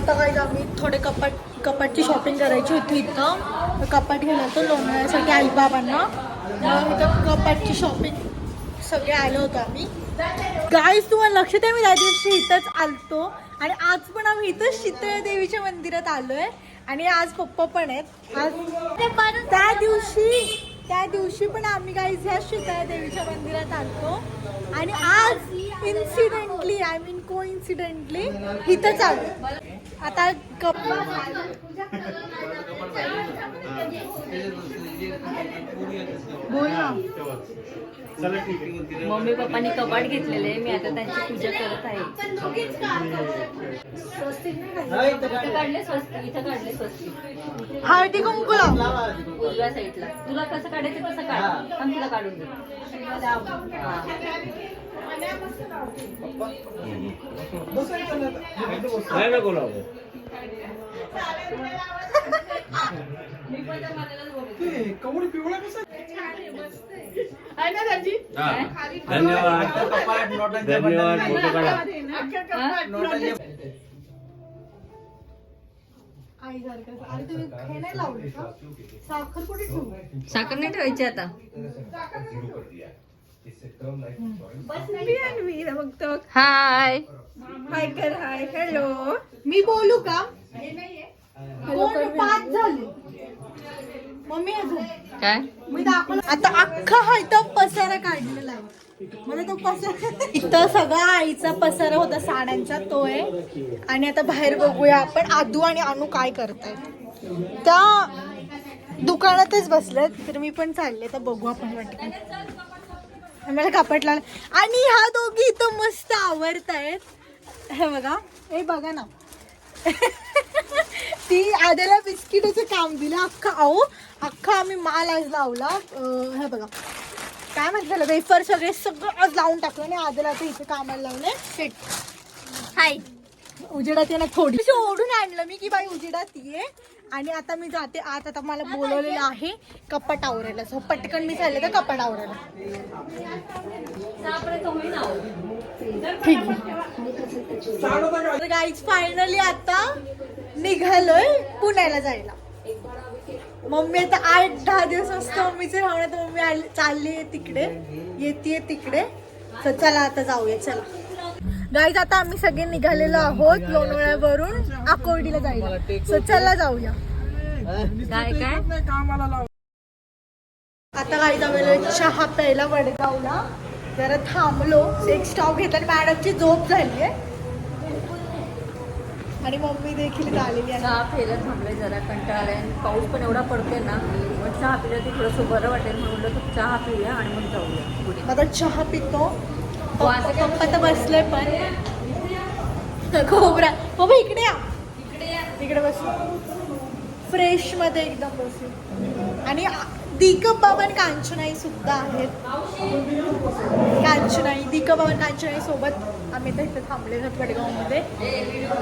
आता काय आम्ही थोडे कपाटची शॉपिंग करायची होती इथं. कपाट घेणार तो लोणावळ्यासाठी आईबाबांना. मग इथं कपाटची शॉपिंग सगळे आलो होतो आम्ही. गाईस तुम्हाला लक्षात आहे मी त्या दिवशी इथंच आलतो आणि आज पण आम्ही इथंच शीतळ देवीच्या मंदिरात आलोय आणि आज पप्पा पण आहेत. आज त्या दिवशी पण आम्ही गाईस ह्या शीतळ देवीच्या मंदिरात आलतो आणि आज इन्सिडेंटली कोइन्सिडेंटली इथंच आलो. आता बोल ना. मम्मी पप्पांनी कपाट घेतलेले मी आता त्यांची पूजा करत आहे. इथं काढले स्वस्ती. हळदी कुंकू लाव उजव्या साईडला. तुला कसं काढायचं तसं काढ. पण तुला काढून दे. धन्यवाद धन्यवाद. फोटो काढा. साखर नाही ठेवायची आता. हाय हाय कर. Hi hello. मी बोलू का? पाच झाली मम्मी. अजून काय मी दाखवलं. आता अख्खा हा इथं पसारा काढलेला आहे. मला तो पसारा इथं सगळा आईचा पसारा होता साड्यांचा तो आहे. आणि आता बाहेर बघूया आपण आदू आणि अनु काय करतायत. त्या दुकानातच बसलेत तर मी पण चालले तर बघू आपण वाटतं. मला कापड लागला आणि ह्या दोघी इथं मस्त आवडतायत. हे बघा. हे बघा ना. ती आद्याला बिस्किटाचं काम दिलं अख्खा आम्ही माल आज लावला. हे बघा काय म्हणतात वेफर सगळं आज लावून टाकलं आणि आद्याला आता इथे कामाला लावलंय. सेट. हाय. उजेडात ये ना थोडीशी ओढून आणलं मी की बाई उजेडात ये. आणि आता मी जाते आत. आता मला बोलवलेलं आहे कपाट आवरायला. सो पटकन मी चालले तर कपाट आवरायला. ठीक आहे गाईज. फायनली आता निघालोय पुण्याला जायला. मम्मी आता 8-10 दिवस असतं मम्मीचे राहणार तर मम्मी चालली तिकडे येते तिकडे. तर चला आता जाऊया. चला गाईज आता आम्ही सगळे निघालेलो आहोत लोणावळ्यावरून आकोर्डीला जायला. सो चला जाऊया. काय आता गाईज आम्हाला चहा प्यायला वडगावला जरा थांबलो. एक स्टॉप घेतला. मॅडमची झोप झाली आहे आणि मम्मी देखील आलेली आहे. चहा प्यायला थांबले जरा कंटाळा आणि पाऊस पण एवढा पडतोय ना. मग चहा पिलं की थोडंसं बरं वाटेल म्हणून तू चहा पिऊया आणि मग जाऊया पुढे. आता चहा पितो. पप्पा तर बसले पण खोबरा. बाबा इकडे या. इकडे बसू फ्रेश मध्ये एकदम बसू. आणि दीपक बाबा आणि कांचनाई सुद्धा आहेत. दीपक बाबा आणि कांचनाई सोबत आम्ही तर इथे थांबले आहोत वडगावमध्ये.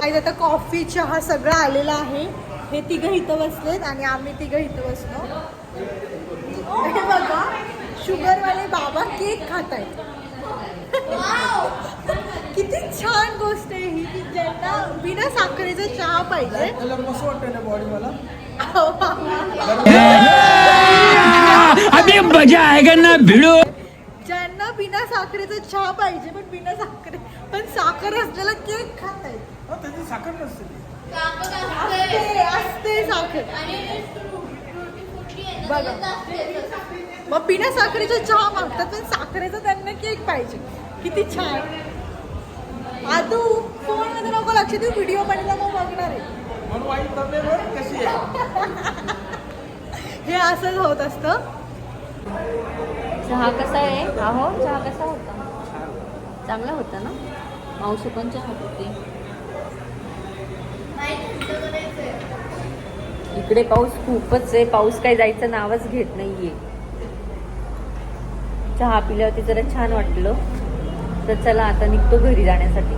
आणि आता कॉफी चहा सगळं आलेलं आहे. हे तिघं इथं बसलेत आणि आम्ही तिघं इथं बसलो. हे बघा शुगरवाले बाबा केक खात आहेत. किती छान गोष्ट आहे ही की ज्यांना बिना साखरेचा चहा पाहिजे. अभी मजा आएगा ना भिड़ो. ज्यांना बिना साखरेचा चहा पाहिजे पण साखर असलेला केक खात आहेत. साखर असते साखर. बघा मग बिना साखरेचा चहा मागतात पण साखरेचा त्यांना केक पाहिजे. किती छान. आदू फोन मध्ये नको लक्ष देऊ. व्हिडिओ बनला मग बघणार आहे. हे असंच होत असतं. चहा कसा आहे? चहा कसा होता? चांगला होता ना. मावशी पण चहा पिते. इकडे पाऊस खूपच आहे. पाऊस काही जायचं नावच घेत नाहीये. चहा पिल्यावरती जरा छान वाटलं. तर चला आता निघतो घरी जाण्यासाठी.